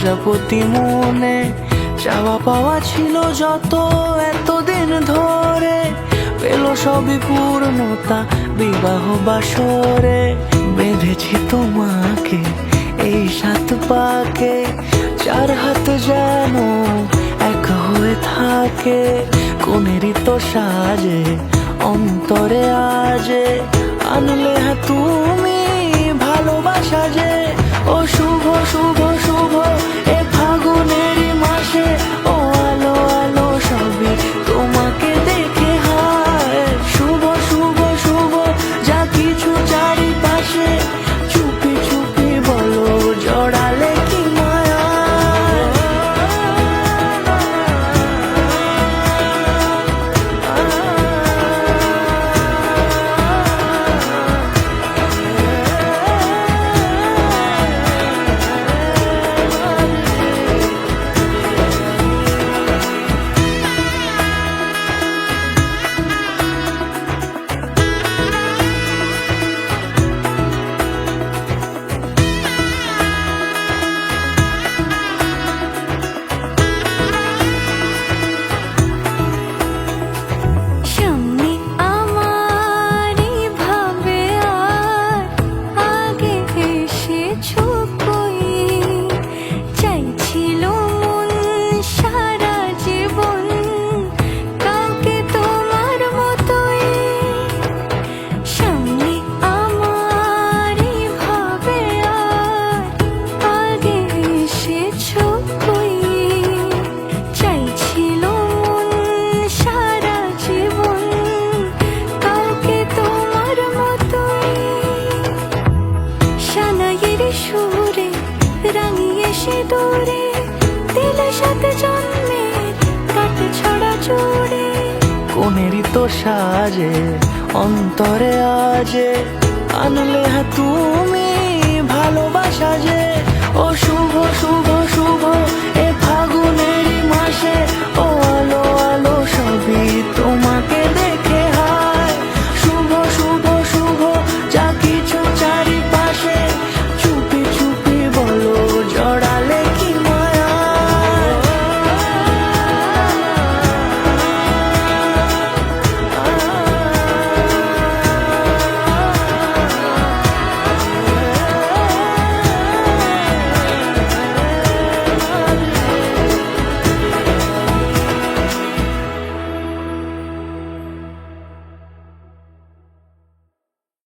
প্রজাপতি মনে চাওয়া পাওয়া ছিল যত এতদিন ধরে, পেল সবই পূর্ণতা বিবাহ বাসরে। বেঁধেছি তোমাকে এই 7 পাকে, 4 হাত যেন এক হয়ে থাকে। কোনেরই তো সাজে অন্তরে আজে, আনলে হ্যাঁ তুমি ভালোবাসা যে। ও শুভ শুভ শুভ এ ফাগুনেরই মাসে, ও আলো আলো সবই তোমাকে দেখে হায়। শুভ শুভ শুভ যা কিছু চারিপাশে, চুপি চুপি বলো জড়ালে কি মায়া। দূরে দিলে 7 জন্মের কাটে ছড়া জুড়ে। কোনেরই তো সাজে অন্তরে আজে, আনলে হ্যাঁ তুমি ভালোবাসা যে। ও শুভ শুভ শুভ